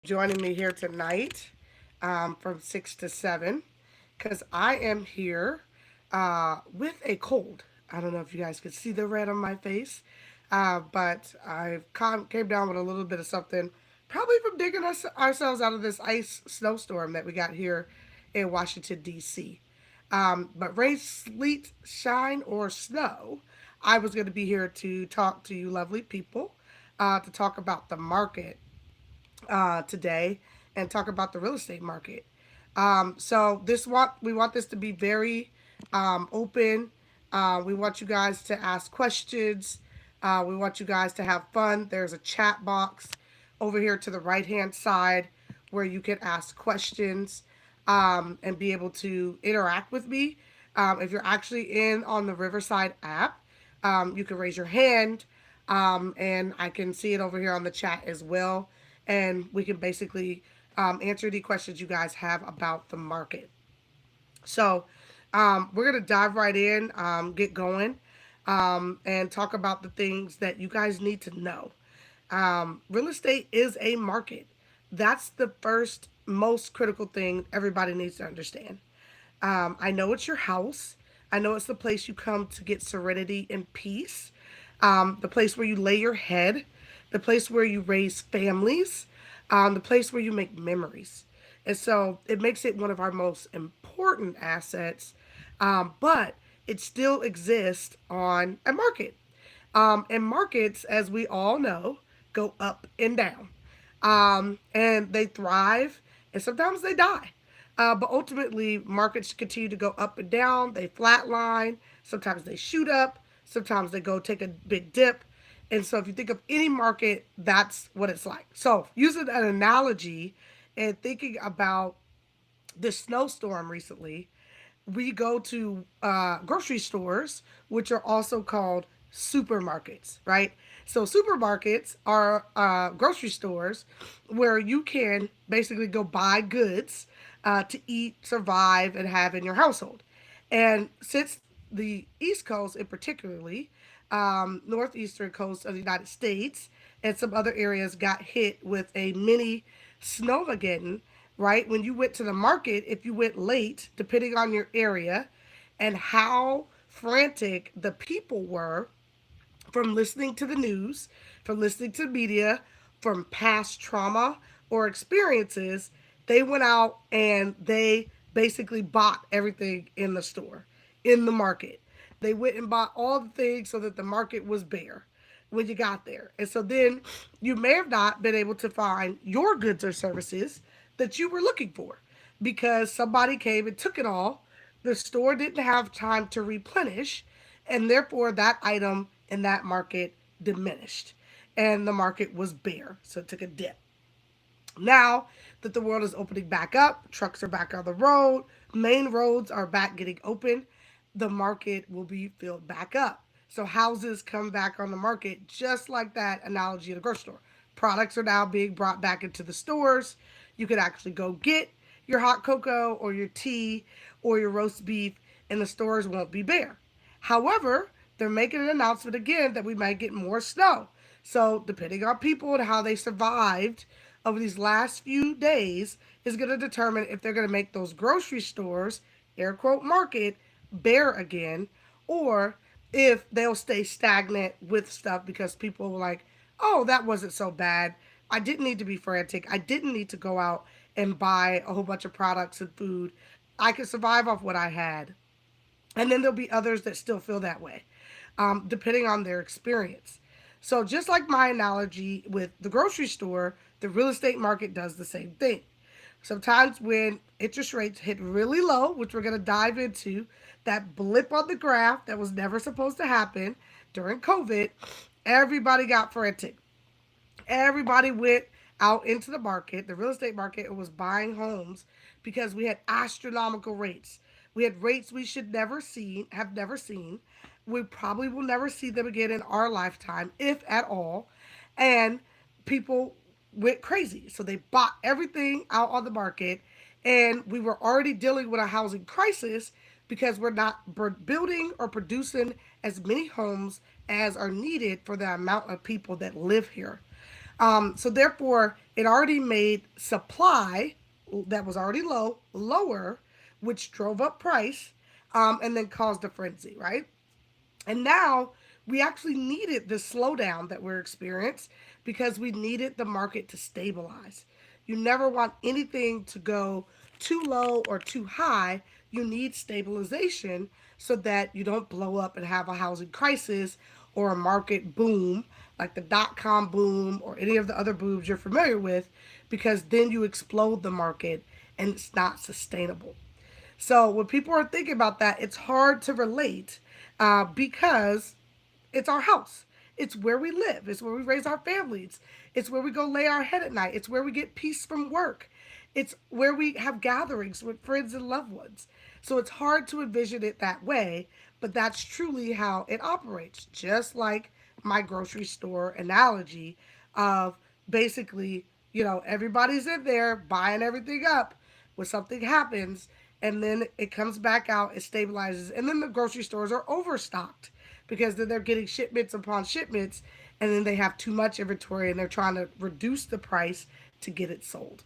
joining me here tonight from 6 to 7 because I am here with a cold. I don't know if you guys could see the red on my face, but came down with a little bit of something, probably from digging ourselves out of this ice snowstorm that we got here in Washington, D.C. But rain, sleet, shine, or snow, I was going to be here to talk to you lovely people to talk about the market today and talk about the real estate market. So we want this to be very open. We want you guys to ask questions. We want you guys to have fun. There's a chat box over here to the right hand side where you can ask questions and be able to interact with me. If you're actually in on the Riverside app, you can raise your hand and I can see it over here on the chat as well. And we can basically answer any questions you guys have about the market. So we're going to dive right in, get going, and talk about the things that you guys need to know. Real estate is a market. That's the first most critical thing everybody needs to understand. I know it's your house. I know it's the place you come to get serenity and peace, the place where you lay your head, the place where you raise families, the place where you make memories. And so it makes it one of our most important assets, but it still exists on a market. And markets, as we all know, go up and down. And they thrive and sometimes they die. But ultimately, markets continue to go up and down. They flatline. Sometimes they shoot up. Sometimes they go take a big dip. And so, if you think of any market, that's what it's like. So, using an analogy and thinking about this snowstorm recently, we go to grocery stores, which are also called supermarkets, right? So supermarkets are grocery stores where you can basically go buy goods to eat, survive, and have in your household. And since the East Coast, in particularly, northeastern coast of the United States, and some other areas got hit with a mini snowmageddon, right? When you went to the market, if you went late, depending on your area and how frantic the people were from listening to the news, from listening to media, from past trauma or experiences, they went out and they basically bought everything in the store, in the market. They went and bought all the things so that the market was bare when you got there. And so then you may have not been able to find your goods or services that you were looking for because somebody came and took it all. The store didn't have time to replenish, and therefore that item in that market diminished and the market was bare. So it took a dip. Now that the world is opening back up, trucks are back on the road, main roads are back getting open, the market will be filled back up. So houses come back on the market just like that analogy of the grocery store. Products are now being brought back into the stores. You could actually go get your hot cocoa or your tea or your roast beef, and the stores won't be bare. However, they're making an announcement again that we might get more snow. So, depending on people and how they survived over these last few days, is going to determine if they're going to make those grocery stores, air quote market, bare again, or if they'll stay stagnant with stuff because people were like, oh, that wasn't so bad. I didn't need to be frantic. I didn't need to go out and buy a whole bunch of products and food. I could survive off what I had. And then there'll be others that still feel that way, depending on their experience. So, just like my analogy with the grocery store, the real estate market does the same thing. Sometimes when interest rates hit really low, which we're going to dive into, that blip on the graph that was never supposed to happen during COVID, everybody got frantic. Everybody went out into the market, the real estate market, and was buying homes because we had astronomical rates. We had rates we should never see, have never seen. We probably will never see them again in our lifetime, if at all. And people went crazy. So they bought everything out on the market. And we were already dealing with a housing crisis because we're not building or producing as many homes as are needed for the amount of people that live here. So therefore, it already made supply that was already lower, which drove up price, and then caused a frenzy, right? And now we actually needed the slowdown that we're experiencing because we needed the market to stabilize. You never want anything to go too low or too high. You need stabilization so that you don't blow up and have a housing crisis or a market boom like the .com boom or any of the other booms you're familiar with, because then you explode the market and it's not sustainable. So when people are thinking about that, it's hard to relate because it's our house. It's where we live. It's where we raise our families. It's where we go lay our head at night. It's where we get peace from work. It's where we have gatherings with friends and loved ones. So it's hard to envision it that way, but that's truly how it operates. Just like my grocery store analogy of basically, everybody's in there buying everything up when something happens, and then it comes back out, it stabilizes, and then the grocery stores are overstocked because then they're getting shipments upon shipments, and then they have too much inventory and they're trying to reduce the price to get it sold.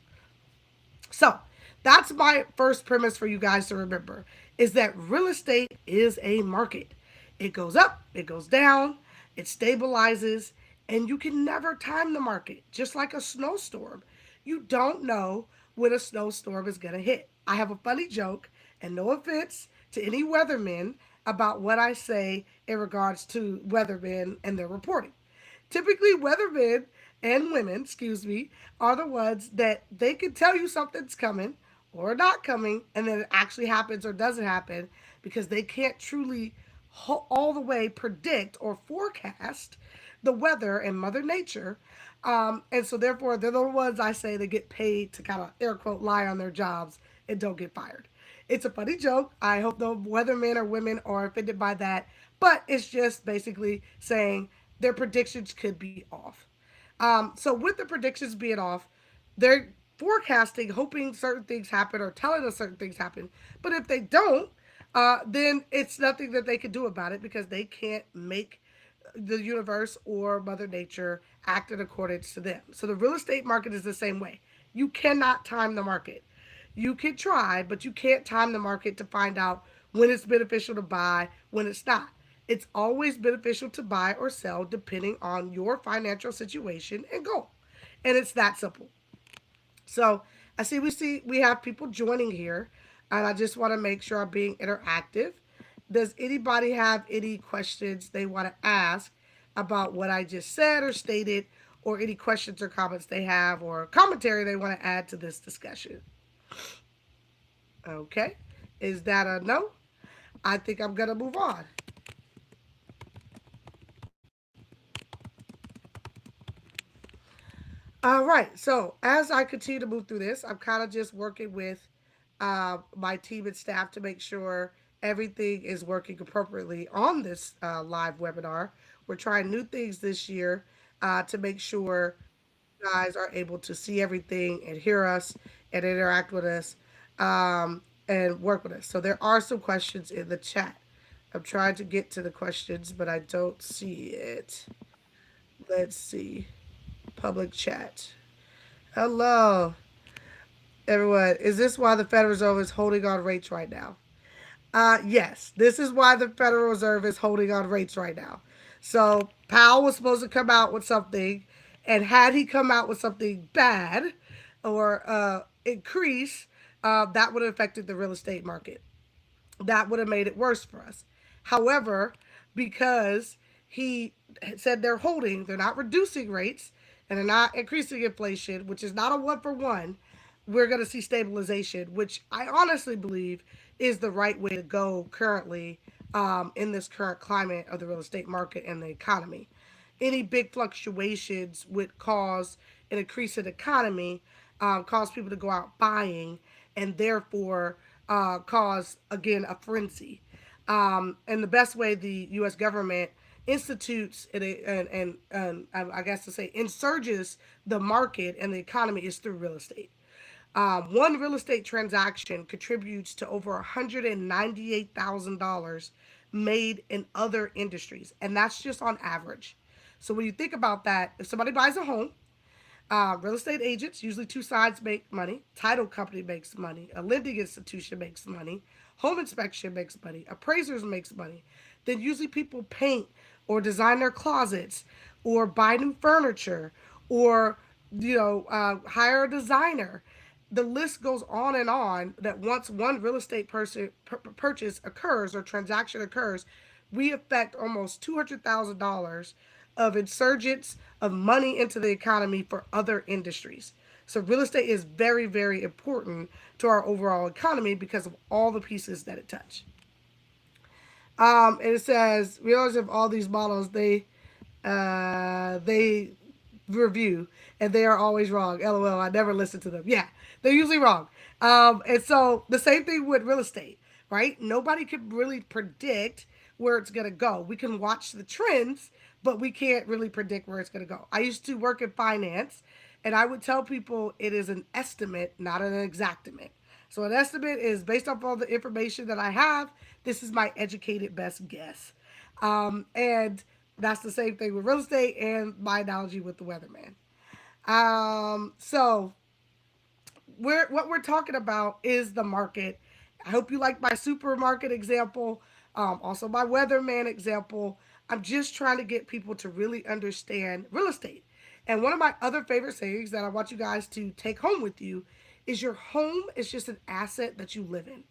So that's my first premise for you guys to remember, is that real estate is a market. It goes up, it goes down, it stabilizes, and you can never time the market, just like a snowstorm. You don't know when a snowstorm is going to hit. I have a funny joke, and no offense to any weathermen, about what I say in regards to weathermen and their reporting. Typically, weathermen and women, excuse me, are the ones that they can tell you something's coming or not coming, and then it actually happens or doesn't happen because they can't truly all the way predict or forecast the weather and Mother Nature. And so, therefore, they're the ones I say that get paid to kind of air quote lie on their jobs and don't get fired. It's a funny joke. I hope no weathermen or women are offended by that, but it's just basically saying their predictions could be off. So with the predictions being off, they're forecasting, hoping certain things happen or telling us certain things happen. But if they don't, then it's nothing that they can do about it because they can't make the universe or Mother Nature act in accordance to them. So the real estate market is the same way. You cannot time the market. You can try, but you can't time the market to find out when it's beneficial to buy, when it's not. It's always beneficial to buy or sell depending on your financial situation and goal. And it's that simple. So I see we have people joining here, and I just want to make sure I'm being interactive. Does anybody have any questions they want to ask about what I just said or stated, or any questions or comments they have, or commentary they want to add to this discussion? Okay. Is that a no? I think I'm going to move on. All right. So as I continue to move through this, I'm kind of just working with my team and staff to make sure everything is working appropriately on this live webinar. We're trying new things this year to make sure you guys are able to see everything and hear us and interact with us and work with us. So there are some questions in the chat. I'm trying to get to the questions, but I don't see it. Let's see. Public chat. Hello, everyone. Is this why the Federal Reserve is holding on rates right now? Yes, this is why the Federal Reserve is holding on rates right now. So Powell was supposed to come out with something, and had he come out with something bad or increase, that would have affected the real estate market. That would have made it worse for us. However, because he said they're not reducing rates and they're not increasing inflation, which is not a one for one, we're going to see stabilization, which I honestly believe is the right way to go currently in this current climate of the real estate market and the economy. Any big fluctuations would cause an increase in the economy, cause people to go out buying, and therefore cause, again, a frenzy. And the best way the U.S. government institutes and I guess to say insurges the market and the economy is through real estate. One real estate transaction contributes to over $198,000 made in other industries, and that's just on average. So when you think about that, if somebody buys a home, Real estate agents, usually two sides make money. Title company makes money. A lending institution makes money. Home inspection makes money. Appraisers makes money. Then usually people paint or design their closets or buy new furniture or hire a designer. The list goes on that once one real estate purchase occurs or transaction occurs, we affect almost $200,000 of insurgence of money into the economy for other industries. So real estate is very, very important to our overall economy because of all the pieces that it touch. And it says, realize of all these models, they review and they are always wrong. LOL, I never listen to them. Yeah, they're usually wrong. And so the same thing with real estate, right? Nobody can really predict where it's going to go. We can watch the trends, but we can't really predict where it's going to go. I used to work in finance, and I would tell people it is an estimate, not an exactament. So an estimate is based off all the information that I have. This is my educated best guess. And that's the same thing with real estate and my analogy with the weatherman. So what we're talking about is the market. I hope you like my supermarket example, also my weatherman example. I'm just trying to get people to really understand real estate. And one of my other favorite sayings that I want you guys to take home with you is your home is just an asset that you live in.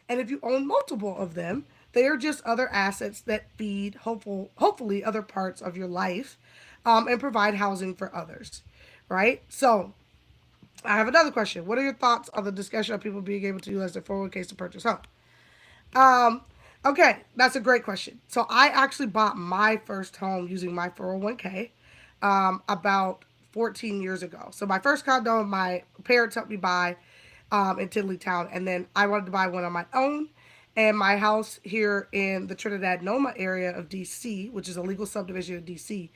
And if you own multiple of them, they are just other assets that feed, hopefully, other parts of your life and provide housing for others, right? So I have another question. What are your thoughts on the discussion of people being able to utilize their 401ks to purchase home? Um, okay, that's a great question. So I actually bought my first home using my 401k about 14 years ago. So my first condo, my parents helped me buy in Tiddlytown, and then I wanted to buy one on my own. And my house here in the Trinidad Noma area of DC, which is a legal subdivision of DC,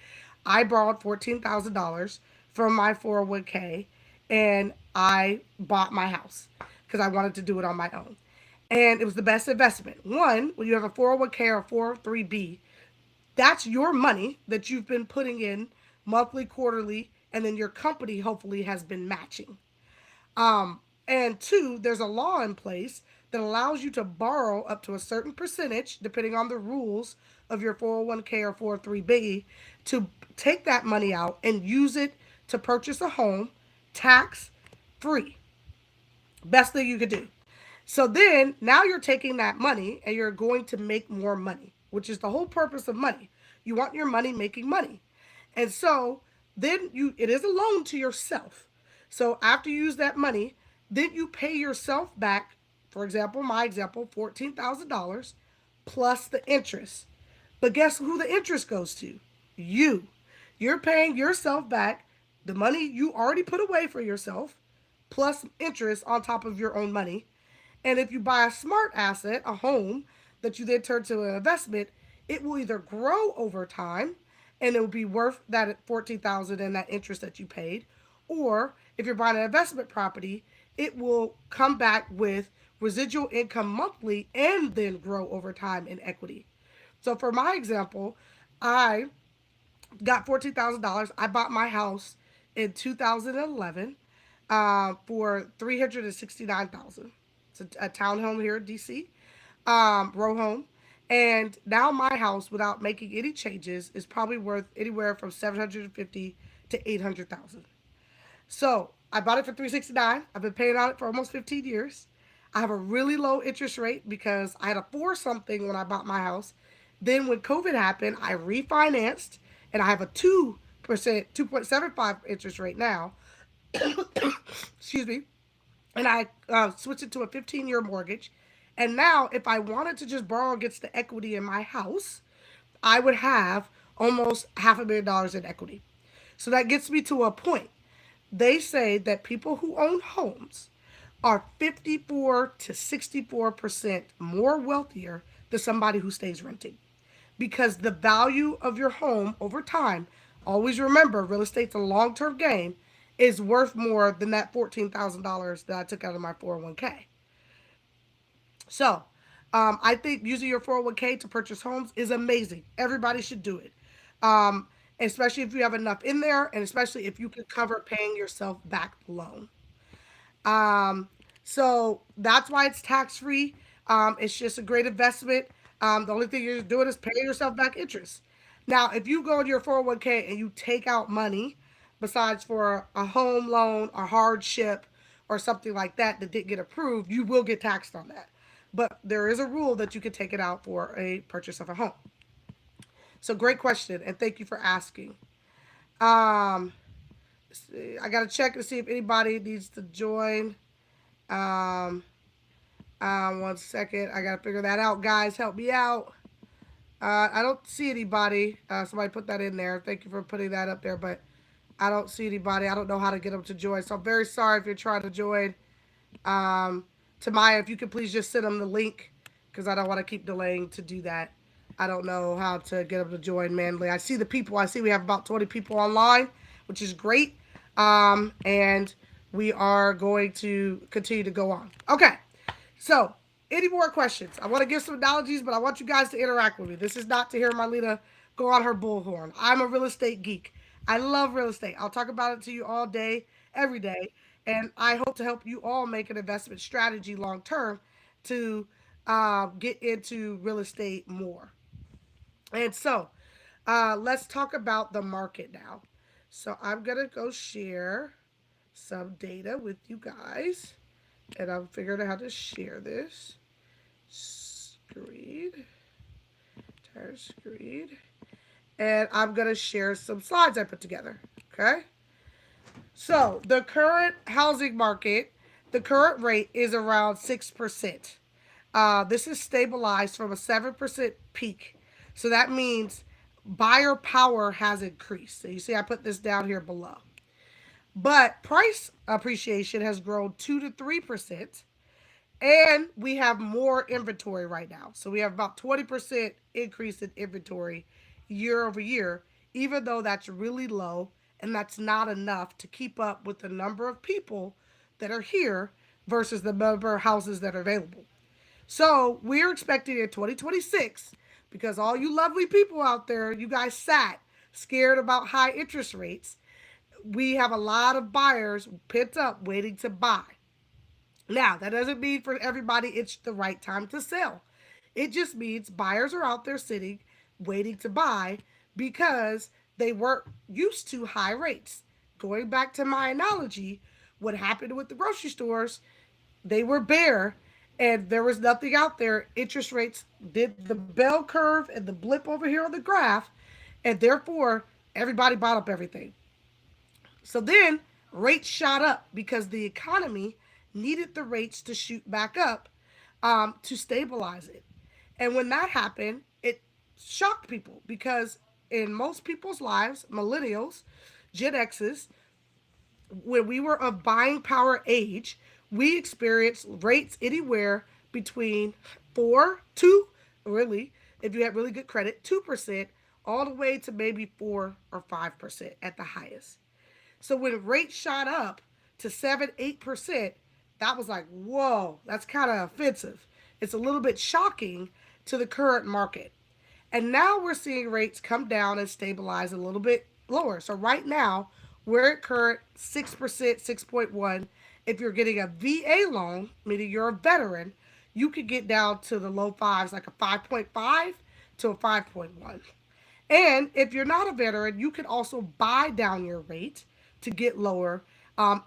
I borrowed $14,000 from my 401k and I bought my house because I wanted to do it on my own. And it was the best investment. One, when you have a 401k or 403b, that's your money that you've been putting in monthly, quarterly, and then your company hopefully has been matching. And two, there's a law in place that allows you to borrow up to a certain percentage, depending on the rules of your 401k or 403b, to take that money out and use it to purchase a home tax free. Best thing you could do. So then now you're taking that money and you're going to make more money, which is the whole purpose of money. You want your money making money. And so then it is a loan to yourself. So after you use that money, then you pay yourself back, for example, my example, $14,000 plus the interest. But guess who the interest goes to? You. You're paying yourself back the money you already put away for yourself plus interest on top of your own money. And if you buy a smart asset, a home, that you then turn to an investment, it will either grow over time and it will be worth that 14,000 and that interest that you paid, or if you're buying an investment property, it will come back with residual income monthly and then grow over time in equity. So for my example, I got $14,000. I bought my house in 2011 for $369,000. It's a townhome here in DC, row home. And now my house, without making any changes, is probably worth anywhere from 750 to 800,000. So I bought it for 369. I've been paying on it for almost 15 years. I have a really low interest rate because I had a 4 something when I bought my house. Then when COVID happened, I refinanced and I have a 2.75 interest rate now. Excuse me. And I switched it to a 15-year mortgage. And now if I wanted to just borrow against the equity in my house, I would have almost $500,000 in equity. So that gets me to a point. They say that people who own homes are 54 to 64% more wealthier than somebody who stays renting. Because the value of your home over time, always remember, real estate's a long-term game, is worth more than that $14,000 that I took out of my 401k. So, I think using your 401k to purchase homes is amazing. Everybody should do it. especially if you have enough in there, and especially if you can cover paying yourself back the loan. Um, so that's why it's tax free. It's just a great investment. The only thing you're doing is paying yourself back interest. Now, if you go into your 401k and you take out money, besides for a home loan, a hardship, or something like that that didn't get approved, you will get taxed on that. But there is a rule that you can take it out for a purchase of a home. So great question, and thank you for asking. Um, I gotta check to see if anybody needs to join. Um, 1 second. I gotta figure that out, guys. Help me out. I don't see anybody. Somebody put that in there. Thank you for putting that up there, but I don't see anybody. I don't know how to get them to join. So I'm very sorry if you're trying to join. Um, Tamaya, if you could please just send them the link because I don't want to keep delaying to do that. I don't know how to get them to join manually. I see the people. I see we have about 20 people online, which is great. And we are going to continue to go on. Okay. So, any more questions? I want to give some analogies, but I want you guys to interact with me. This is not to hear Marlena go on her bullhorn. I'm a real estate geek. I love real estate. I'll talk about it to you all day, every day, and I hope to help you all make an investment strategy long term to get into real estate more. And so, let's talk about the market now. So, I'm going to go share some data with you guys, and I'm figuring out how to share this screen, entire screen, and I'm gonna share some slides I put together. Okay, so the current housing market, the current rate is around 6%. This is stabilized from a 7% peak, so that means buyer power has increased. So you see, I put this down here below. But price appreciation has grown 2 to 3%, and we have more inventory right now. So we have about 20% increase in inventory year over year, even though that's really low and that's not enough to keep up with the number of people that are here versus the number of houses that are available. So we're expecting in 2026, because all you lovely people out there, you guys sat scared about high interest rates, we have a lot of buyers pent up waiting to buy. Now, that doesn't mean for everybody it's the right time to sell. It just means buyers are out there sitting, waiting to buy because they weren't used to high rates. Going back to my analogy, what happened with the grocery stores, they were bare and there was nothing out there. Interest rates did the bell curve and the blip over here on the graph, and therefore everybody bought up everything. So then rates shot up because the economy needed the rates to shoot back up to stabilize it. And when that happened, it shocked people because in most people's lives, millennials, Gen X's, when we were of buying power age, we experienced rates anywhere between 4 to, if you had really good credit, 2%, all the way to maybe 4 or 5% at the highest. So when rates shot up to 7, 8%, that was like, whoa, that's kind of offensive. It's a little bit shocking to the current market. And now we're seeing rates come down and stabilize a little bit lower. So right now, we're at current 6%, 6.1. If you're getting a VA loan, meaning you're a veteran, you could get down to the low fives, like a 5.5 to a 5.1. And if you're not a veteran, you can also buy down your rate to get lower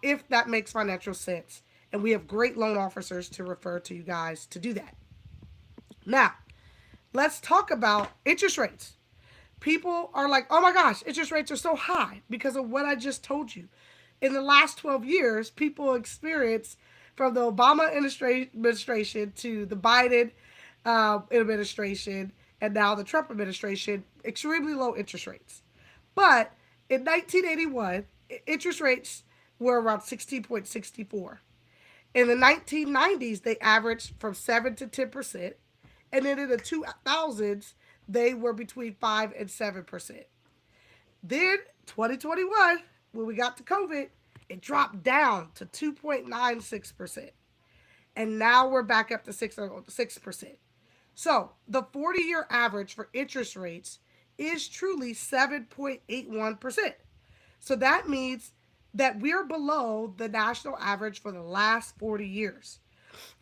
if that makes financial sense. And we have great loan officers to refer to you guys to do that. Now, let's talk about interest rates. People are like, oh my gosh, interest rates are so high because of what I just told you. In the last 12 years, people experience from the Obama administration to the Biden administration and now the Trump administration, extremely low interest rates. But in 1981, interest rates were around 16.64. In the 1990s, they averaged from 7 to 10%. And then in the 2000s, they were between 5 and 7%. Then 2021, when we got to COVID, it dropped down to 2.96%. And now we're back up to 6%. So the 40-year average for interest rates is truly 7.81%. So that means that we're below the national average for the last 40 years.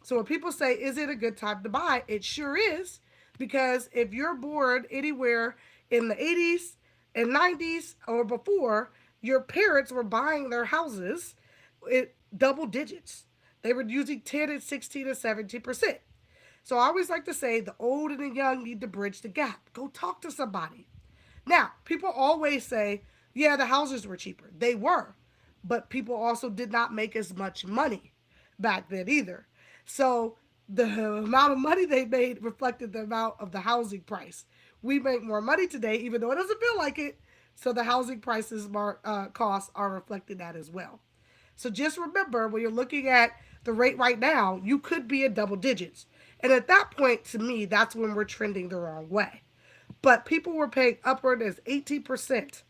So when people say, is it a good time to buy? It sure is. Because if you're born anywhere in the 80s and 90s or before, your parents were buying their houses at double digits. They were using 10 and 16 and 17%. So I always like to say the old and the young need to bridge the gap. Go talk to somebody. Now, people always say, yeah, the houses were cheaper. They were, but people also did not make as much money back then either. So the amount of money they made reflected the amount of the housing price. We make more money today, even though it doesn't feel like it. So the housing prices costs are reflecting that as well. So just remember when you're looking at the rate right now, you could be in double digits. And at that point, to me, that's when we're trending the wrong way. But people were paying upward as 18%.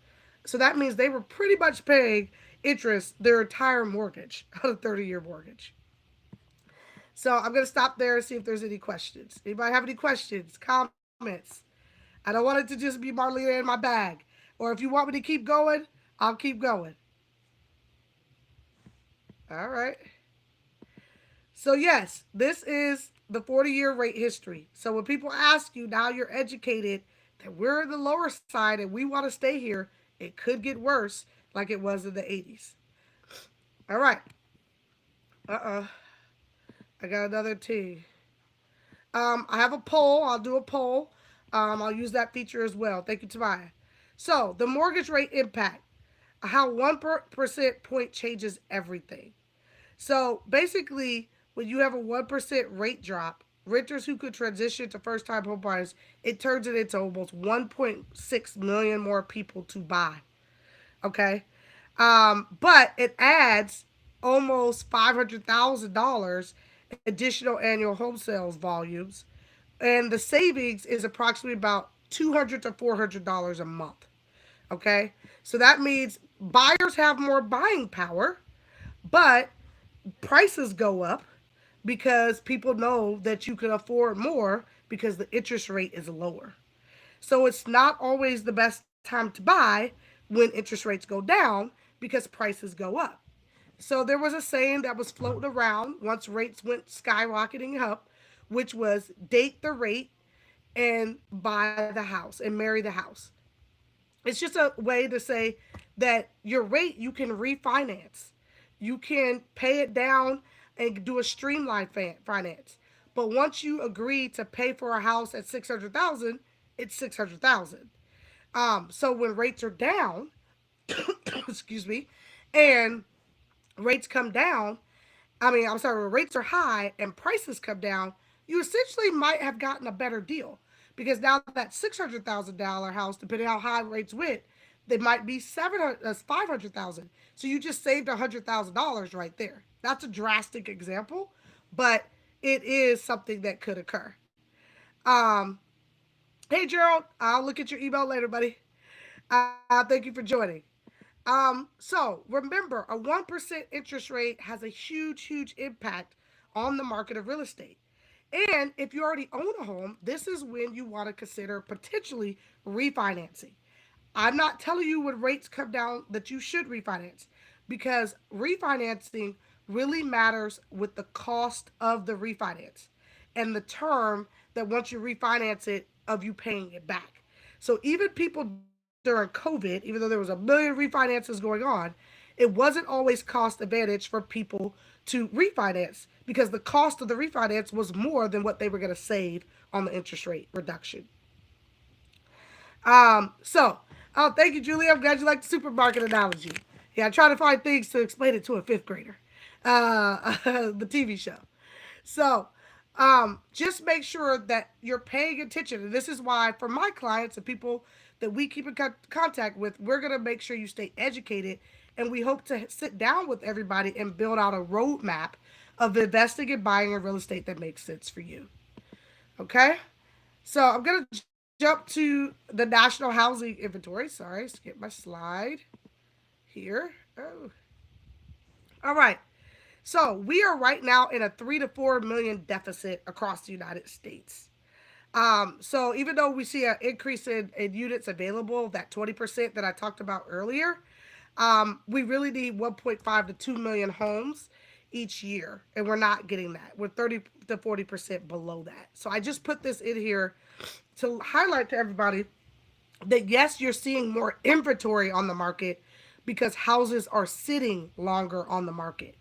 So that means they were pretty much paying interest their entire mortgage on a 30-year mortgage. So I'm going to stop there and see if there's any questions. Anybody have any questions, comments? I don't want it to just be Marlena in my bag. Or if you want me to keep going, I'll keep going. All right. So, yes, this is the 40-year rate history. So, when people ask you, now you're educated that we're in the lower side and we want to stay here, it could get worse like it was in the 80s. All right. Uh-uh. I got another T. I have a poll. I'll do a poll. I'll use that feature as well. Thank you, Tamaya. So, the mortgage rate impact, how 1% point changes everything. So basically, when you have a 1% rate drop, renters who could transition to first time home buyers, it turns it into almost 1.6 million more people to buy. Okay. But it adds almost $500,000 additional annual home sales volumes. And the savings is approximately about $200 to $400 a month. Okay. So that means buyers have more buying power, but prices go up because people know that you can afford more because the interest rate is lower. So it's not always the best time to buy when interest rates go down because prices go up. So there was a saying that was floating around once rates went skyrocketing up, which was date the rate and buy the house and marry the house. It's just a way to say that your rate you can refinance. You can pay it down and do a streamlined finance. But once you agree to pay for a house at 600,000, it's 600,000. So when rates are down, excuse me, and rates come down, I'm sorry, when rates are high and prices come down, you essentially might have gotten a better deal because now that $600,000 house, depending how high rates went, they might be 500,000. So you just saved $100,000 right there. That's a drastic example, but it is something that could occur. Um, hey Gerald, I'll look at your email later, buddy. Thank you for joining. So remember, a 1% interest rate has a huge, huge impact on the market of real estate. And if you already own a home, this is when you want to consider potentially refinancing. I'm not telling you when rates come down that you should refinance because refinancing really matters with the cost of the refinance and the term that once you refinance it of you paying it back. So even people during COVID, even though there was a million refinances going on, it wasn't always cost advantage for people to refinance because the cost of the refinance was more than what they were going to save on the interest rate reduction. Oh, thank you, Julie. I'm glad you like the supermarket analogy. Yeah, I try to find things to explain it to a fifth grader. The TV show. So, just make sure that you're paying attention. And this is why, for my clients and people that we keep in contact with, we're going to make sure you stay educated. And we hope to sit down with everybody and build out a roadmap of investing and buying in real estate that makes sense for you. Okay? So, I'm going to jump to the National Housing Inventory. Sorry, skip my slide here. Oh. All right. So we are right now in a 3 to 4 million deficit across the United States. So even though we see an increase in units available, that 20% that I talked about earlier, we really need 1.5 to 2 million homes each year, and we're not getting that. We're 30 to 40% below that. So I just put this in here to highlight to everybody that yes, you're seeing more inventory on the market because houses are sitting longer on the market.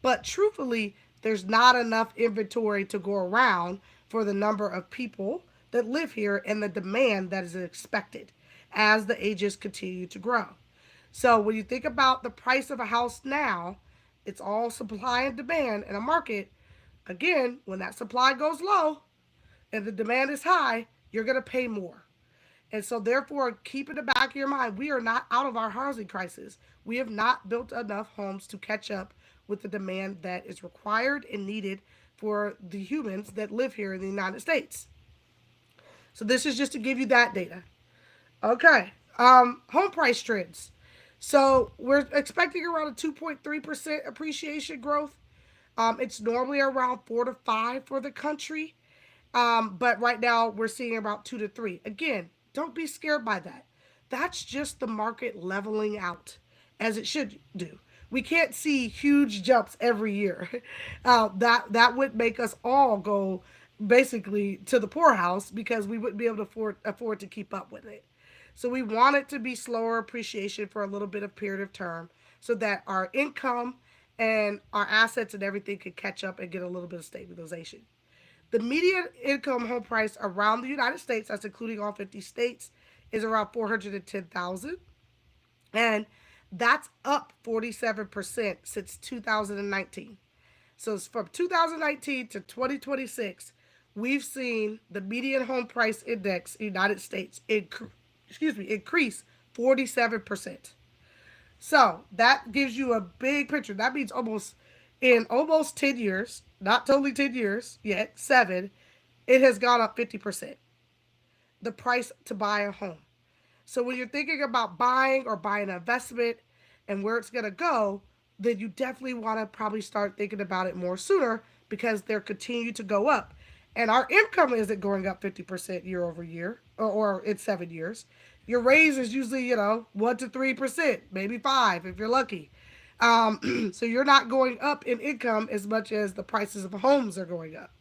But truthfully, there's not enough inventory to go around for the number of people that live here and the demand that is expected as the ages continue to grow. So when you think about the price of a house now, it's all supply and demand in a market. Again, when that supply goes low and the demand is high, you're going to pay more. And so, therefore, keep in the back of your mind, we are not out of our housing crisis. We have not built enough homes to catch up with the demand that is required and needed for the humans that live here in the United States. So, this is just to give you that data. Okay. Home price trends. So, we're expecting around a 2.3% appreciation growth. It's normally around 4 to 5 for the country. But right now we're seeing about 2 to 3. Again, don't be scared by that. That's just the market leveling out as it should do. We can't see huge jumps every year. That would make us all go basically to the poorhouse because we wouldn't be able to afford to keep up with it. So we want it to be slower appreciation for a little bit of period of term so that our income and our assets and everything can catch up and get a little bit of stabilization. The median income home price around the United States, that's including all 50 states, is around 410,000, and that's up 47% since 2019. So from 2019 to 2026, we've seen the median home price index in the United States increase 47%. So that gives you a big picture. That means almost 10 years, not totally 10 years yet, 7, it has gone up 50%. The price to buy a home. So when you're thinking about buying or buying an investment and where it's going to go, then you definitely want to probably start thinking about it more sooner because they're continue to go up. And our income isn't going up 50% year over year or in 7 years. Your raise is usually, 1 to 3%, maybe 5 if you're lucky. So you're not going up in income as much as the prices of homes are going up.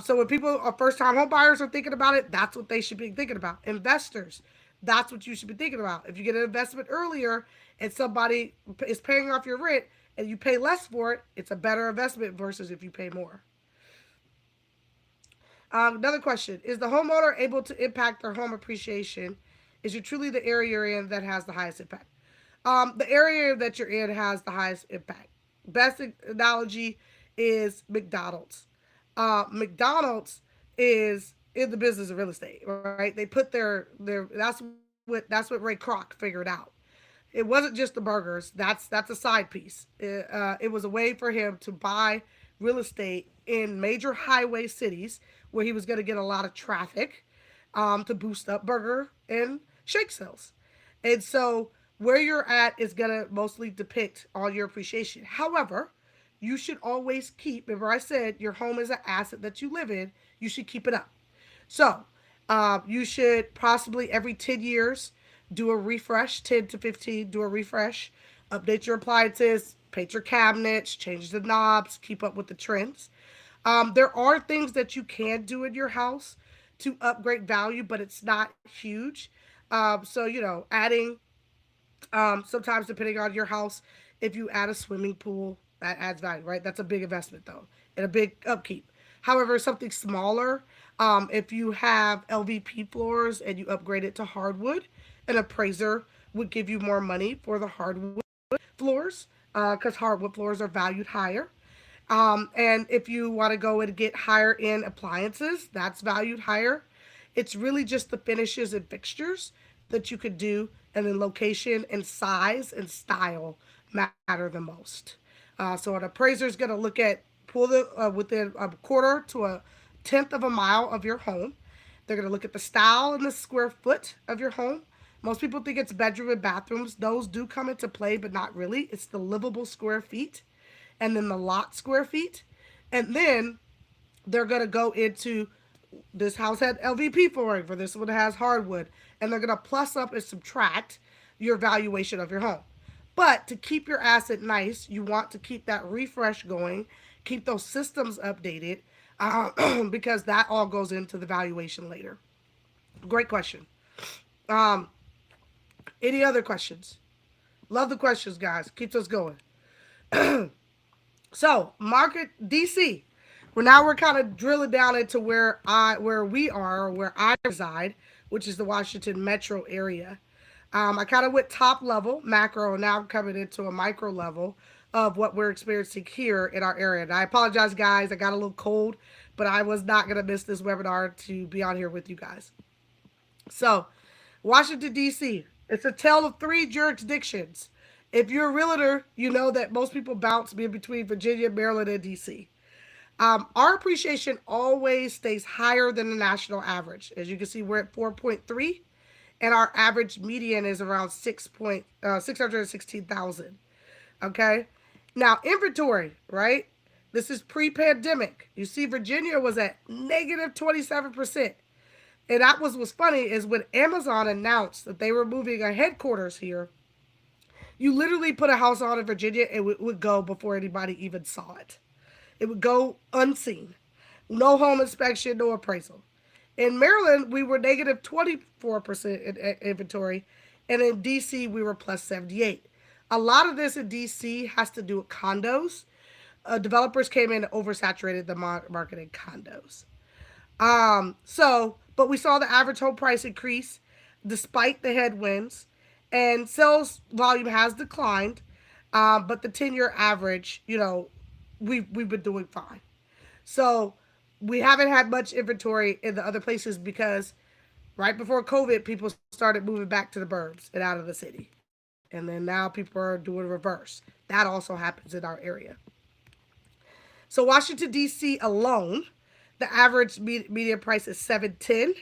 So when people are first time home buyers are thinking about it, that's what they should be thinking about. Investors, that's what you should be thinking about. If you get an investment earlier and somebody is paying off your rent and you pay less for it, it's a better investment versus if you pay more. Another question: is the homeowner able to impact their home appreciation? Is it truly the area you're in that has the highest impact? The area that you're in has the highest impact. Best analogy is McDonald's. McDonald's is in the business of real estate, right? They put their that's what Ray Kroc figured out. It wasn't just the burgers. That's a side piece. It was a way for him to buy real estate in major highway cities where he was going to get a lot of traffic to boost up burger and shake sales. And so where you're at is going to mostly depict all your appreciation. However, you should always keep, remember I said your home is an asset that you live in, you should keep it up. So you should possibly every 10 years do a refresh, 10 to 15, do a refresh, update your appliances, paint your cabinets, change the knobs, keep up with the trends. There are things that you can do in your house to upgrade value, but it's not huge. So, adding, sometimes depending on your house, if you add a swimming pool, that adds value, right? That's a big investment though, and a big upkeep. However, something smaller, if you have LVP floors and you upgrade it to hardwood, an appraiser would give you more money for the hardwood floors because hardwood floors are valued higher. And if you want to go and get higher end appliances, that's valued higher. It's really just the finishes and fixtures that you could do, and then location and size and style matter the most. So an appraiser is going to look at pull the within a quarter to a tenth of a mile of your home. They're going to look at the style and the square foot of your home. Most people think it's bedroom and bathrooms. Those do come into play, but not really. It's the livable square feet and then the lot square feet. And then they're going to go into this house had LVP flooring, for this one has hardwood, and they're going to plus up and subtract your valuation of your home. But to keep your asset nice, you want to keep that refresh going, keep those systems updated, because that all goes into the valuation later. Great question. Um, any other questions? Love the questions, guys. Keep those going. So, market DC. We're kind of drilling down into where we are, or where I reside, which is the Washington metro area. I kind of went top level, macro, and now I'm coming into a micro level of what we're experiencing here in our area. And I apologize, guys. I got a little cold, but I was not going to miss this webinar to be on here with you guys. So, Washington, D.C., it's a tale of three jurisdictions. If you're a realtor, you know that most people bounce in between Virginia, Maryland, and D.C. Our appreciation always stays higher than the national average. As you can see, we're at 4.3, and our average median is around 616,000. Okay? Now, inventory, right? This is pre-pandemic. You see, Virginia was at negative 27%. And that was what's funny is when Amazon announced that they were moving a headquarters here, you literally put a house on in Virginia and it would go before anybody even saw it. It would go unseen. No home inspection, no appraisal. In Maryland, we were negative 24% in inventory. And in DC, we were plus 78. A lot of this in DC has to do with condos. Developers came in and oversaturated the market in condos. But we saw the average home price increase despite the headwinds, and sales volume has declined. But the 10-year average, we've been doing fine. So we haven't had much inventory in the other places because right before COVID, people started moving back to the burbs and out of the city. And then now people are doing reverse. That also happens in our area. So Washington, D.C. alone, the average median price is $710.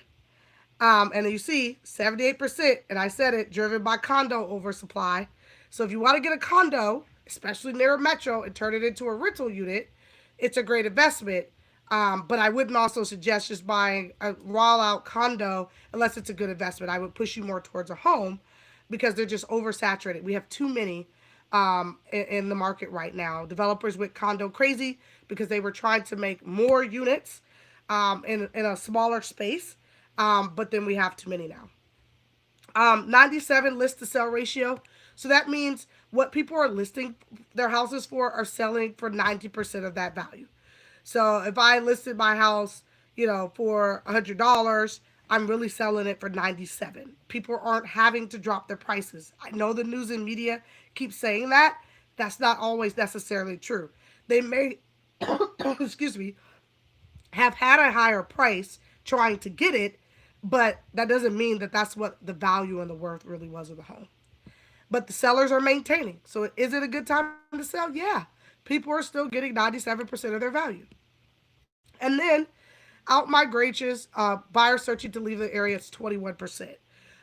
And you see 78%, and I said it, driven by condo oversupply. So if you want to get a condo, especially near a metro, and turn it into a rental unit, it's a great investment. But I wouldn't also suggest just buying a raw out condo unless it's a good investment. I would push you more towards a home because they're just oversaturated. We have too many in the market right now. Developers went condo crazy because they were trying to make more units in a smaller space. But then we have too many now. 97 list to sell ratio. So that means what people are listing their houses for are selling for 90% of that value. So if I listed my house, for $100, I'm really selling it for 97. People aren't having to drop their prices. I know the news and media keep saying that. That's not always necessarily true. They may, excuse me, have had a higher price trying to get it, but that doesn't mean that that's what the value and the worth really was of the home. But the sellers are maintaining. So is it a good time to sell? Yeah. People are still getting 97% of their value. And then out migrations, buyers searching to leave the area, it's 21%.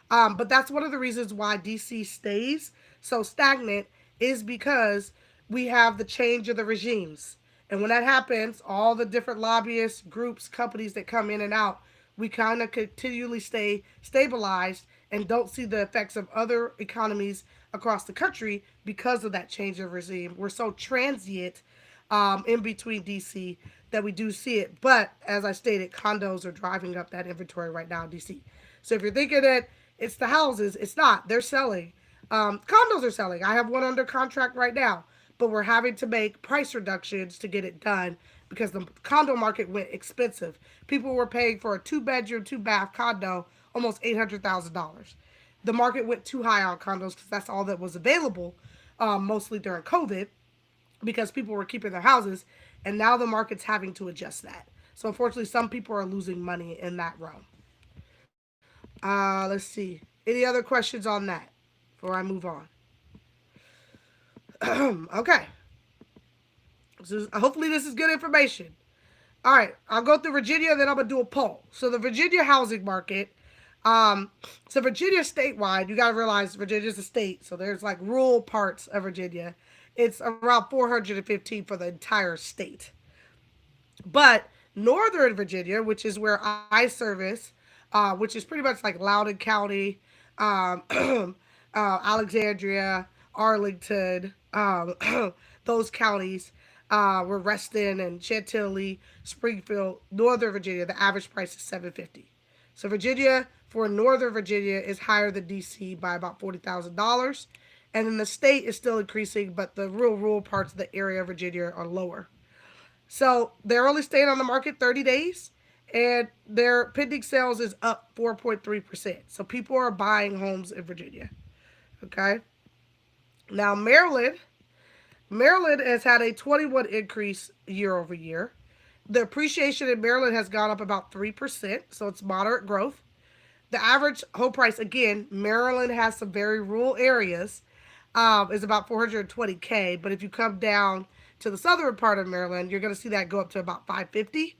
But that's one of the reasons why DC stays so stagnant is because we have the change of the regimes. And when that happens, all the different lobbyists, groups, companies that come in and out, we kind of continually stay stabilized and don't see the effects of other economies across the country because of that change of regime. We're so transient in between DC that we do see it. But as I stated, condos are driving up that inventory right now in DC. So if you're thinking that it's the houses, it's not. They're selling. Condos are selling. I have one under contract right now, but we're having to make price reductions to get it done because the condo market went expensive. People were paying for a 2-bedroom, 2-bath condo almost $800,000. The market went too high on condos because that's all that was available, mostly during COVID, because people were keeping their houses, and now the market's having to adjust that. So unfortunately, some people are losing money in that realm. Let's see. Any other questions on that before I move on? Okay. So hopefully this is good information. All right, I'll go through Virginia, then I'm going to do a poll. So the Virginia housing market, so Virginia statewide, you got to realize Virginia's a state, so there's like rural parts of Virginia. It's around 415 for the entire state. But Northern Virginia, which is where I service, which is pretty much like Loudoun County, Alexandria, Arlington, those counties, were Reston and Chantilly, Springfield, Northern Virginia. The average price is $750. So Virginia for Northern Virginia is higher than DC by about $40,000, and then the state is still increasing, but the real rural parts of the area of Virginia are lower. So they're only staying on the market 30 days, and their pending sales is up 4.3%. So people are buying homes in Virginia. Okay. Now Maryland has had a 21 increase year over year. The appreciation in Maryland has gone up about 3%, so it's moderate growth. The average home price, again, Maryland has some very rural areas, is about 420K. But if you come down to the southern part of Maryland, you're going to see that go up to about 550.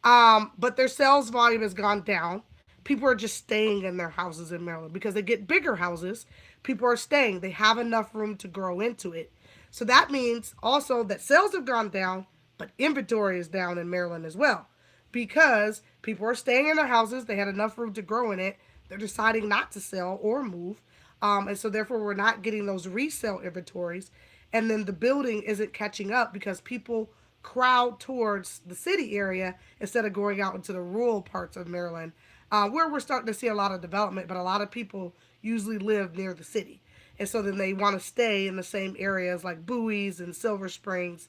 But their sales volume has gone down. People are just staying in their houses in Maryland because they get bigger houses. People are staying. They have enough room to grow into it. So that means also that sales have gone down, but inventory is down in Maryland as well because people are staying in their houses. They had enough room to grow in it. They're deciding not to sell or move. And so therefore we're not getting those resale inventories. And then the building isn't catching up because people crowd towards the city area instead of going out into the rural parts of Maryland, where we're starting to see a lot of development, but a lot of people usually live near the city. And so then they want to stay in the same areas like Bowie's and Silver Springs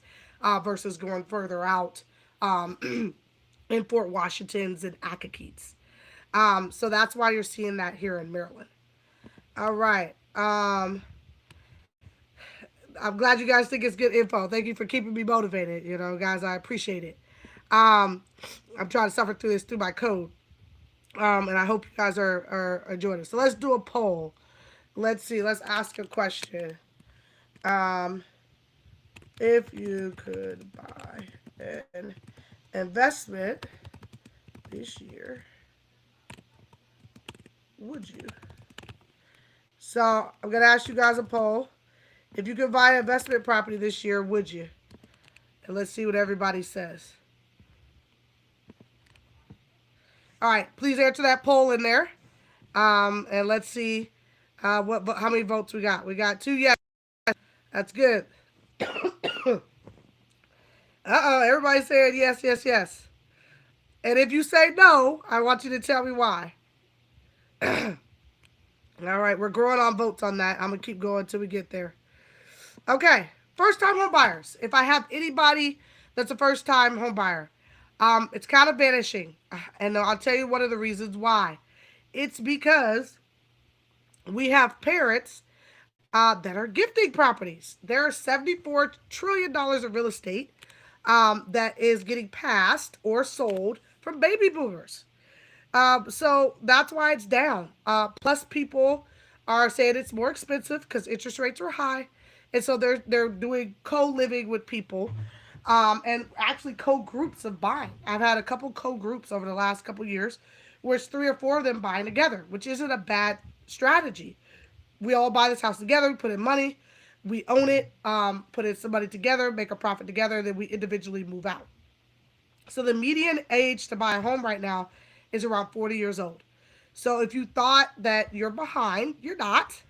versus going further out in Fort Washington's and Accokeets. So that's why you're seeing that here in Maryland. All right. I'm glad you guys think it's good info. Thank you for keeping me motivated. You know, guys, I appreciate it. I'm trying to suffer through this through my code. And I hope you guys are enjoying it. So let's do a poll. Let's see. Let's ask a question. If you could buy an investment this year, would you? So I'm going to ask you guys a poll. If you could buy an investment property this year, would you? And let's see what everybody says. All right, please answer that poll in there. And let's see how many votes we got. We got 2 yes. That's good. Everybody's saying yes, yes, yes. And if you say no, I want you to tell me why. All right, we're growing on votes on that. I'm going to keep going until we get there. Okay, first-time home buyers. If I have anybody that's a first-time home buyer, it's kind of vanishing. And I'll tell you one of the reasons why. It's because we have parents that are gifting properties. There are $74 trillion of real estate that is getting passed or sold from baby boomers. So that's why it's down. Plus, people are saying it's more expensive because interest rates are high. And so they're doing co-living with people, and actually co-groups of buying. I've had a couple co-groups over the last couple years where it's 3 or 4 of them buying together, which isn't a bad strategy. We all buy this house together, we put in money, we own it, put in some money together, make a profit together, then we individually move out. So the median age to buy a home right now is around 40 years old. So if you thought that you're behind, you're not.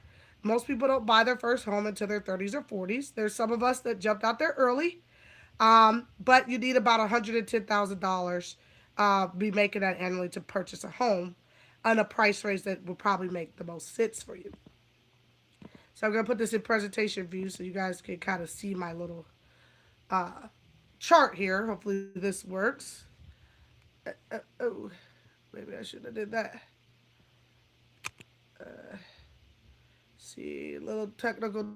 Most people don't buy their first home until their 30s or 40s. There's some of us that jumped out there early, but you need about $110,000 be making that annually to purchase a home on a price range that will probably make the most sense for you. So I'm going to put this in presentation view so you guys can kind of see my little chart here. Hopefully this works. Oh, maybe I should have did that. See, a little technical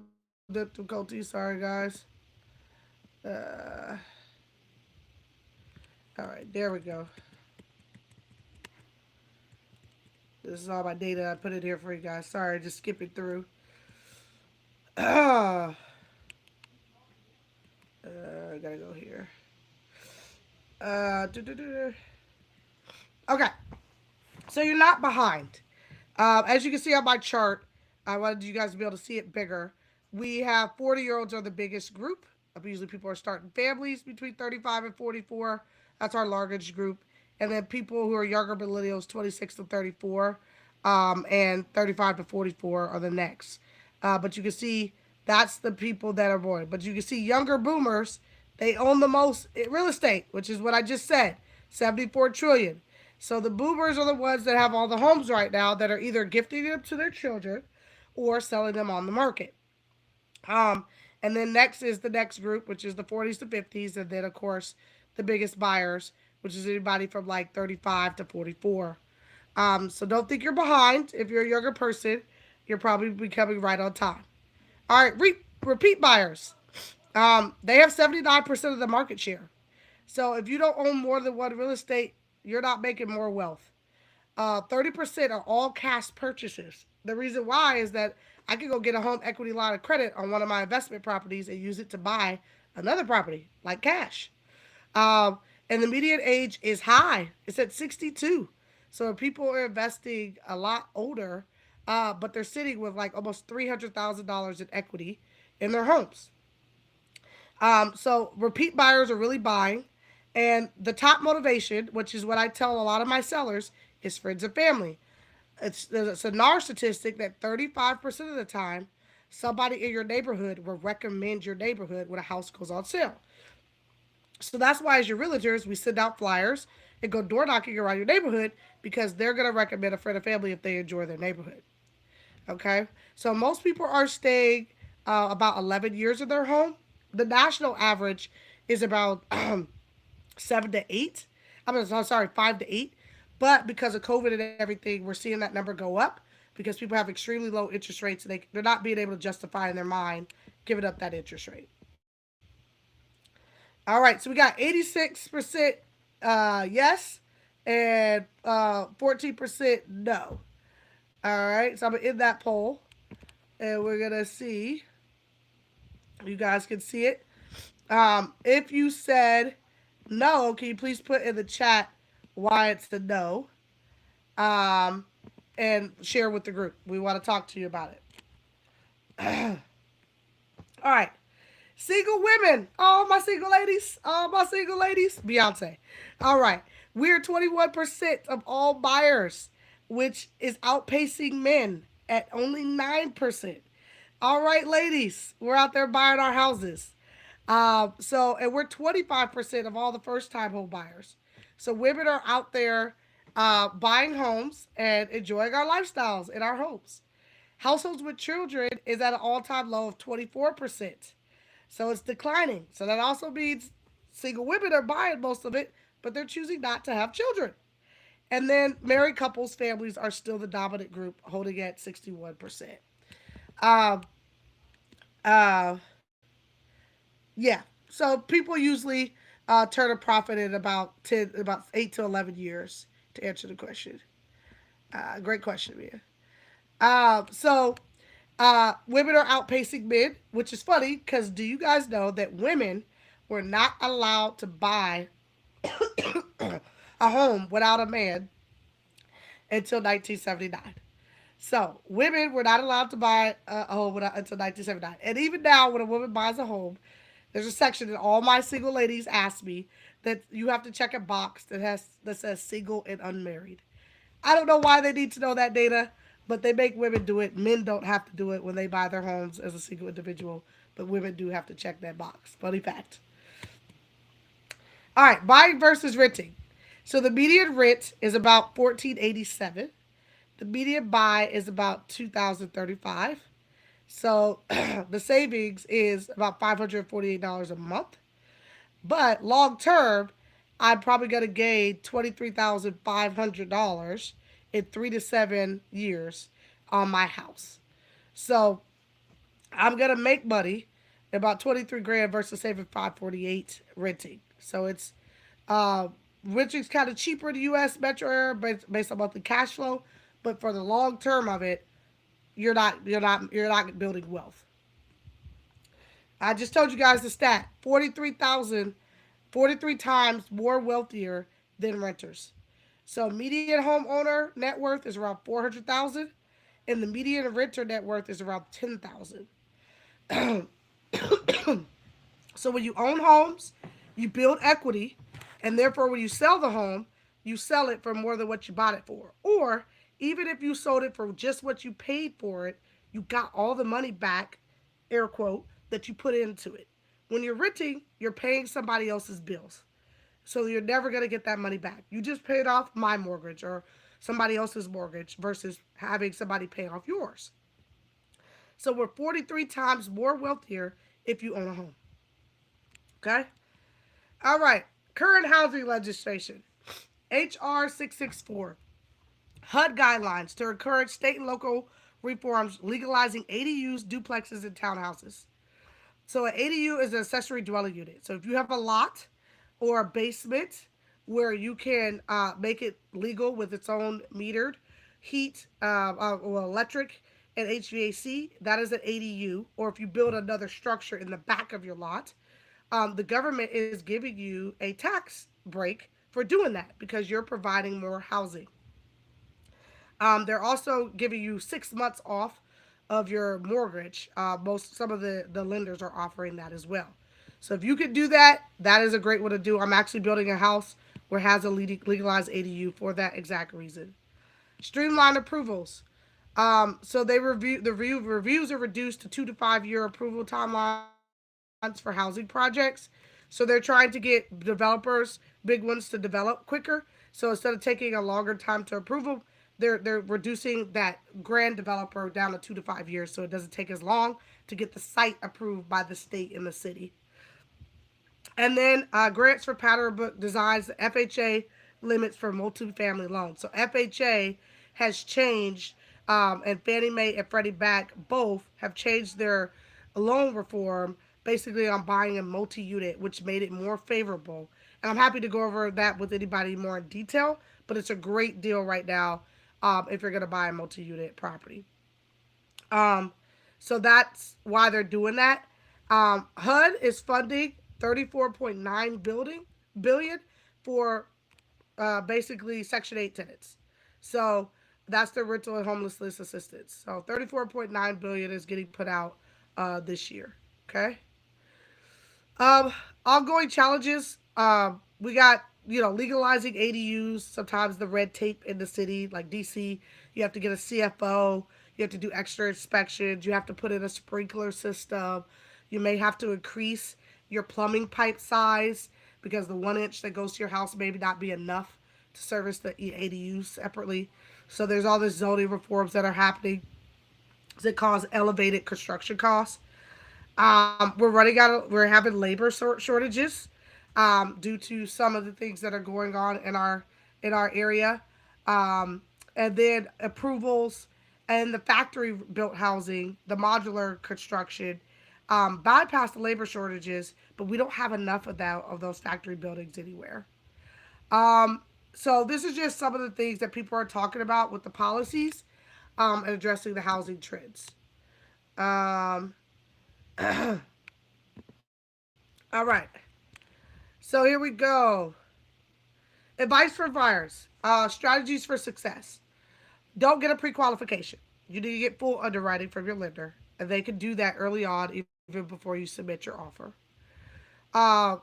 difficulty. Sorry, guys. All right, there we go. This is all my data. I put it here for you guys. Sorry, just skipping through. I gotta go here. Okay, so you're not behind. As you can see on my chart, I wanted you guys to be able to see it bigger. We have 40-year-olds are the biggest group. Usually people are starting families between 35 and 44. That's our largest group. And then people who are younger millennials, 26 to 34, and 35 to 44 are the next. But you can see that's the people that are born. But you can see younger boomers, they own the most real estate, which is what I just said, 74 trillion. So the boomers are the ones that have all the homes right now that are either gifting them to their children or selling them on the market. Um, and then next is the next group, which is the 40s to 50s, and then of course the biggest buyers, which is anybody from like 35 to 44. So don't think you're behind. If you're a younger person, you're probably becoming right on time. All right, repeat buyers. They have 79% of the market share. So if you don't own more than one real estate, you're not making more wealth. 30% are all cash purchases. The reason why is that I can go get a home equity line of credit on one of my investment properties and use it to buy another property, like cash. And the median age is high. It's at 62. So people are investing a lot older, but they're sitting with like almost $300,000 in equity in their homes. So repeat buyers are really buying. And the top motivation, which is what I tell a lot of my sellers, is friends and family. It's a NAR statistic that 35% of the time, somebody in your neighborhood will recommend your neighborhood when a house goes on sale. So that's why, as your realtors, we send out flyers and go door knocking around your neighborhood because they're going to recommend a friend or family if they enjoy their neighborhood. Okay? So most people are staying about 11 years in their home. The national average is about 7 to 8. I'm sorry, 5 to 8. But because of COVID and everything, we're seeing that number go up because people have extremely low interest rates and they're not being able to justify in their mind giving up that interest rate. All right, so we got 86% yes and 14% no. All right, so I'm going to end that poll and we're going to see. You guys can see it. If you said no, can you please put in the chat why it's a no? And share with the group. We want to talk to you about it. All right. Single women. All my single ladies. All my single ladies. Beyonce. All right. We're 21% of all buyers, which is outpacing men at only 9%. All right, ladies. We're out there buying our houses. And we're 25% of all the first time home buyers. So women are out there buying homes and enjoying our lifestyles in our homes. Households with children is at an all-time low of 24%. So it's declining. So that also means single women are buying most of it, but they're choosing not to have children. And then married couples, families are still the dominant group, holding at 61%. Um, uh, yeah. So people usually turn a profit in about 8 to 11 years to answer the question. Great question, Mia. Women are outpacing men, which is funny because do you guys know that women were not allowed to buy a home without a man until 1979? So women were not allowed to buy a home until 1979. And even now, when a woman buys a home, there's a section that all my single ladies ask me that you have to check a box that says single and unmarried. I don't know why they need to know that data, but they make women do it. Men don't have to do it when they buy their homes as a single individual, but women do have to check that box. Funny fact. All right, buying versus renting. So the median rent is about $1,487. The median buy is about $2,035. So the savings is about $548 a month. But long term, I'm probably going to gain $23,500 in 3 to 7 years on my house. So I'm going to make money about 23 grand versus saving 548 renting. So it's renting's kind of cheaper in the U.S. metro area based on monthly cash flow, but for the long term of it, you're not building wealth. I just told you guys the stat: 43 times more wealthier than renters. So median homeowner net worth is around 400,000, and the median renter net worth is around 10,000. So when you own homes, you build equity, And therefore, when you sell the home, you sell it for more than what you bought it for. Or even if you sold it for just what you paid for it, you got all the money back, air quote, that you put into it. When you're renting, you're paying somebody else's bills. So you're never going to get that money back. You just paid off my mortgage or somebody else's mortgage versus having somebody pay off yours. So we're 43 times more wealthier if you own a home. Okay? All right. Current housing legislation. HR 664. HUD guidelines to encourage state and local reforms legalizing ADUs, duplexes, and townhouses. So an ADU is an accessory dwelling unit. So if you have a lot or a basement where you can make it legal with its own metered heat, or electric and HVAC, that is an ADU. Or if you build another structure in the back of your lot, the government is giving you a tax break for doing that because you're providing more housing. They're also giving you 6 months off of your mortgage. Some of the lenders are offering that as well. So if you could do that, that is a great one to do. I'm actually building a house where it has a legalized ADU for that exact reason. Streamline approvals. So they reviews are reduced to 2 to 5 year approval timelines for housing projects. So they're trying to get developers, big ones, to develop quicker. So instead of taking a longer time to approve them, they're reducing that grand developer down to 2 to 5 years, so it doesn't take as long to get the site approved by the state and the city. And then grants for pattern book designs, the FHA limits for multifamily loans. So FHA has changed, and Fannie Mae and Freddie Mac both have changed their loan reform basically on buying a multi-unit, which made it more favorable. And I'm happy to go over that with anybody more in detail, but it's a great deal right now if you're going to buy a multi-unit property. Um, so that's why they're doing that. HUD is funding 34.9 billion for basically Section 8 tenants. So that's the rental and homelessness assistance. So 34.9 billion is getting put out this year. Okay. Um, Ongoing challenges. We got, legalizing ADUs. Sometimes the red tape in the city, like DC, you have to get a CFO. You have to do extra inspections. You have to put in a sprinkler system. You may have to increase your plumbing pipe size because the 1 inch that goes to your house may not be enough to service the ADUs separately. So there's all these zoning reforms that are happening that cause elevated construction costs. We're having labor shortages due to some of the things that are going on in our area, and then approvals and the factory built housing, the modular construction, bypass the labor shortages, but we don't have enough of those factory buildings anywhere. Um, so this is just some of the things that people are talking about with the policies, and addressing the housing trends. Um, all right. So here we go. Advice for buyers. Strategies for success. Don't get a pre-qualification. You need to get full underwriting from your lender, and they can do that early on, even before you submit your offer. Uh,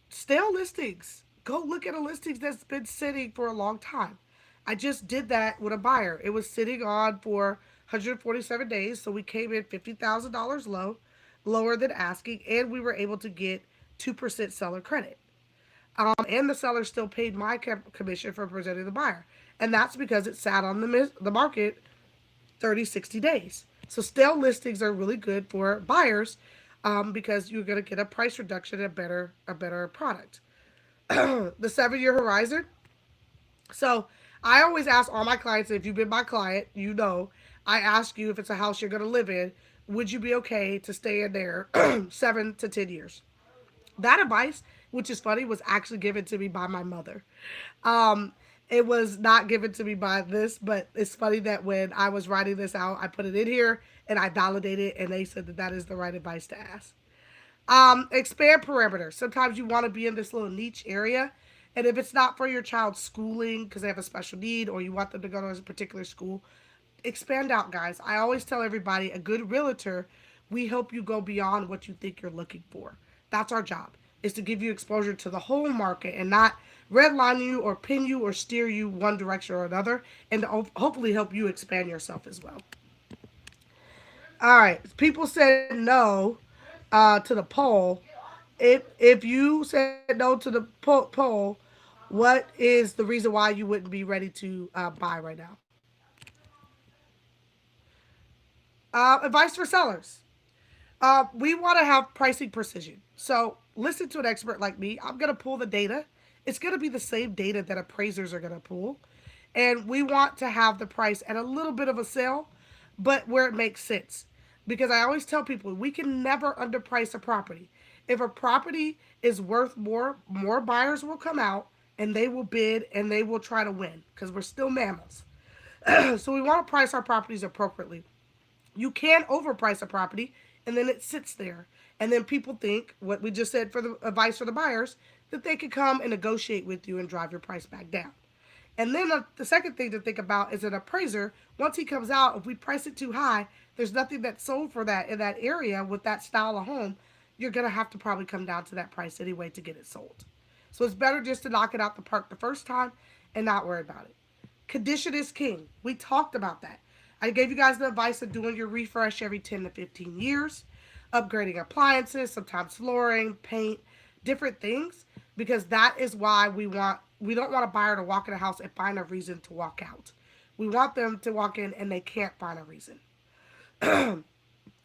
Stale listings. Go look at a listing that's been sitting for a long time. I just did that with a buyer. It was sitting on for 147 days, so we came in $50,000 lower than asking, and we were able to get 2% seller credit. And the seller still paid my commission for presenting the buyer. And that's because it sat on the market 30, 60 days. So stale listings are really good for buyers, because you're going to get a price reduction and a better product. The 7 year horizon. So I always ask all my clients, if you've been my client, I ask you, if it's a house you're going to live in, would you be okay to stay in there 7 to 10 years? That advice, which is funny, was actually given to me by my mother. Um, it was not given to me by this, but it's funny that when I was writing this out, I put it in here and I validated it, and they said that that is the right advice to ask. Expand parameters. Sometimes you want to be in this little niche area, and if it's not for your child's schooling because they have a special need, or you want them to go to a particular school, expand out, guys. I always tell everybody, a good realtor, we help you go beyond what you think you're looking for. That's our job, is to give you exposure to the whole market and not redline you or pin you or steer you one direction or another, and to hopefully help you expand yourself as well. All right, people said no to the poll. If you said no to the poll, what is the reason why you wouldn't be ready to buy right now? Advice for sellers. We want to have pricing precision. So listen to an expert like me. I'm going to pull the data. It's going to be the same data that appraisers are going to pull. And we want to have the price at a little bit of a sale, but where it makes sense. Because I always tell people we can never underprice a property. If a property is worth more buyers will come out and they will bid and they will try to win because we're still mammals. So we want to price our properties appropriately. You can overprice a property and then it sits there. And then people think, what we just said for the advice for the buyers, that they could come and negotiate with you and drive your price back down. And then the second thing to think about is an appraiser. Once he comes out, if we price it too high, there's nothing that's sold for that in that area with that style of home. You're going to have to probably come down to that price anyway to get it sold. So it's better just to knock it out the park the first time and not worry about it. Condition is king. We talked about that. I gave you guys the advice of doing your refresh every 10 to 15 years, upgrading appliances, sometimes flooring, paint, different things, because that is why we don't want a buyer to walk in a house and find a reason to walk out. We want them to walk in and they can't find a reason.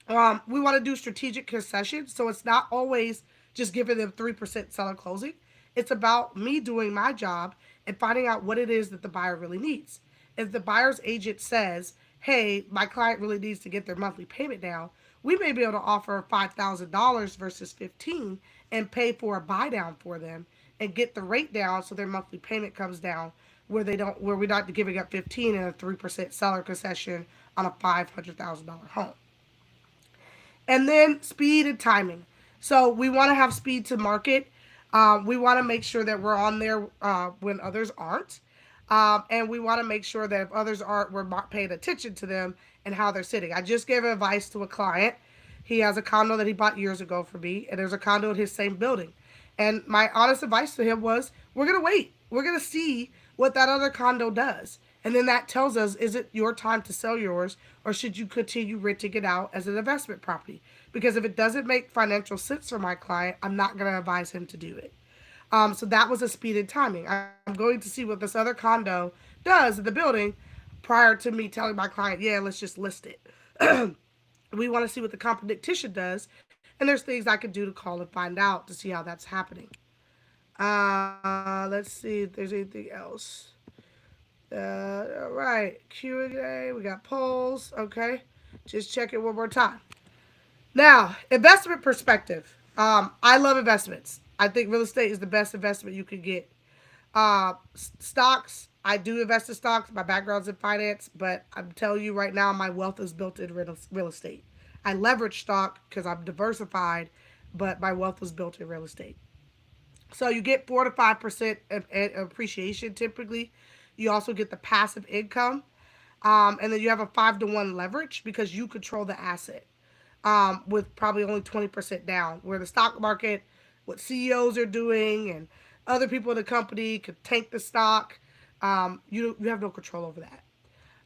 We want to do strategic concessions, so it's not always just giving them 3% seller closing. It's about me doing my job and finding out what it is that the buyer really needs. If the buyer's agent says, hey, my client really needs to get their monthly payment down, we may be able to offer $5,000 versus $15,000 and pay for a buy down for them and get the rate down so their monthly payment comes down where we're not giving up $15,000 and a 3% seller concession on a $500,000 home. And then speed and timing. So we want to have speed to market. We want to make sure that we're on there when others aren't. And we want to make sure that if others aren't, we're paying attention to them and how they're sitting. I just gave advice to a client. He has a condo that he bought years ago for me, and there's a condo in his same building. And my honest advice to him was, we're going to wait. We're going to see what that other condo does. And then that tells us, is it your time to sell yours, or should you continue renting it out as an investment property? Because if it doesn't make financial sense for my client, I'm not going to advise him to do it. So that was a speed and timing. I'm going to see what this other condo does in the building prior to me telling my client, yeah, let's just list it. We want to see what the competition does, and there's things I can do to call and find out to see how that's happening. Let's see if there's anything else. All right, Q&A, we got polls, okay. Just check it one more time. Now, investment perspective. I love investments. I think real estate is the best investment you can get. Stocks, I do invest in stocks. My background's in finance, but I'm telling you right now, my wealth is built in real estate. I leverage stock because I'm diversified, but my wealth was built in real estate. So you get 4 to 5% appreciation typically. You also get the passive income. And then you have a 5-to-1 leverage because you control the asset with probably only 20% down. Where the stock market, what CEOs are doing and other people in the company could tank the stock. You have no control over that.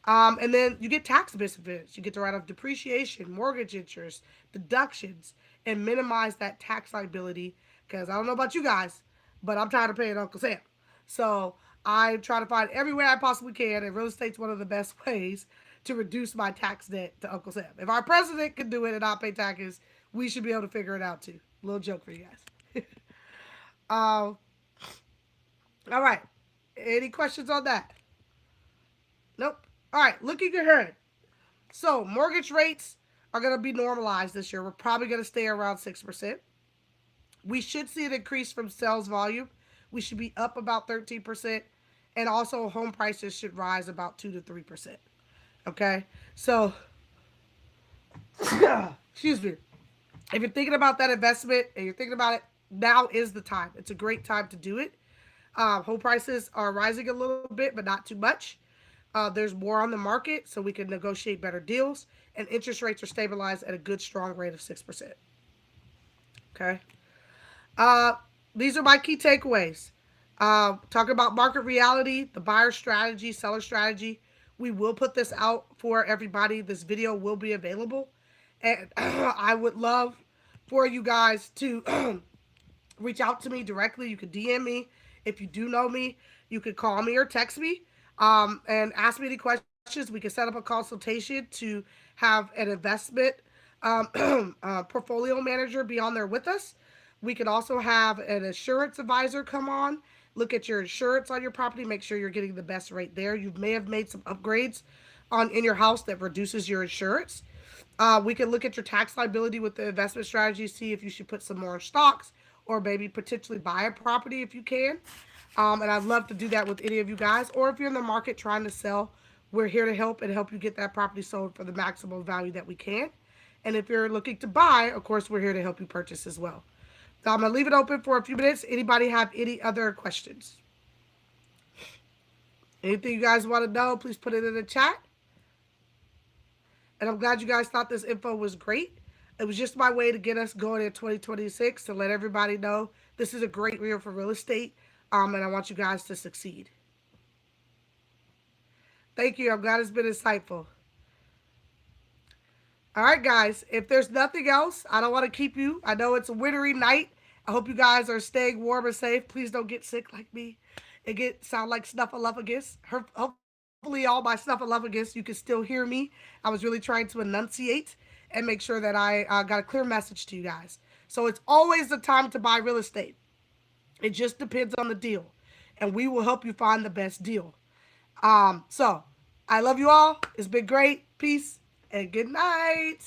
And then you get tax benefits. You get to write off depreciation, mortgage interest, deductions, and minimize that tax liability. Because I don't know about you guys, but I'm tired of paying Uncle Sam. So I try to find every way I possibly can, and real estate's one of the best ways to reduce my tax debt to Uncle Sam. If our president can do it and not pay taxes, we should be able to figure it out too. Little joke for you guys. All right. Any questions on that? Nope. All right. Looking ahead. So mortgage rates are going to be normalized this year. We're probably going to stay around 6%. We should see an increase from sales volume. We should be up about 13%. And also home prices should rise about 2 to 3%. Okay? So, excuse me. If you're thinking about that investment and you're thinking about it, now is the time. It's a great time to do it. Home prices are rising a little bit, but not too much. There's more on the market, so we can negotiate better deals. And interest rates are stabilized at a good, strong rate of 6%. Okay? these are my key takeaways. Talking about market reality, the buyer strategy, seller strategy. We will put this out for everybody. This video will be available. And I would love for you guys to reach out to me directly. You could DM me. If you do know me, you could call me or text me and ask me any questions. We can set up a consultation to have an investment portfolio manager be on there with us. We could also have an insurance advisor come on, look at your insurance on your property, make sure you're getting the best rate there. You may have made some upgrades on in your house that reduces your insurance. We can look at your tax liability with the investment strategy, see if you should put some more stocks or maybe potentially buy a property if you can. And I'd love to do that with any of you guys. Or if you're in the market trying to sell, we're here to help and help you get that property sold for the maximum value that we can. And if you're looking to buy, of course, we're here to help you purchase as well. So I'm going to leave it open for a few minutes. Anybody have any other questions? Anything you guys want to know, please put it in the chat. And I'm glad you guys thought this info was great. It was just my way to get us going in 2026 to let everybody know this is a great year for real estate. And I want you guys to succeed. Thank you. I'm glad it's been insightful. All right, guys. If there's nothing else, I don't want to keep you. I know it's a wintry night. I hope you guys are staying warm and safe. Please don't get sick like me and sound like snuffleupagus. Hopefully all my snuffleupagus, you can still hear me. I was really trying to enunciate and make sure that I got a clear message to you guys. So it's always the time to buy real estate. It just depends on the deal. And we will help you find the best deal. So I love you all. It's been great. Peace and good night.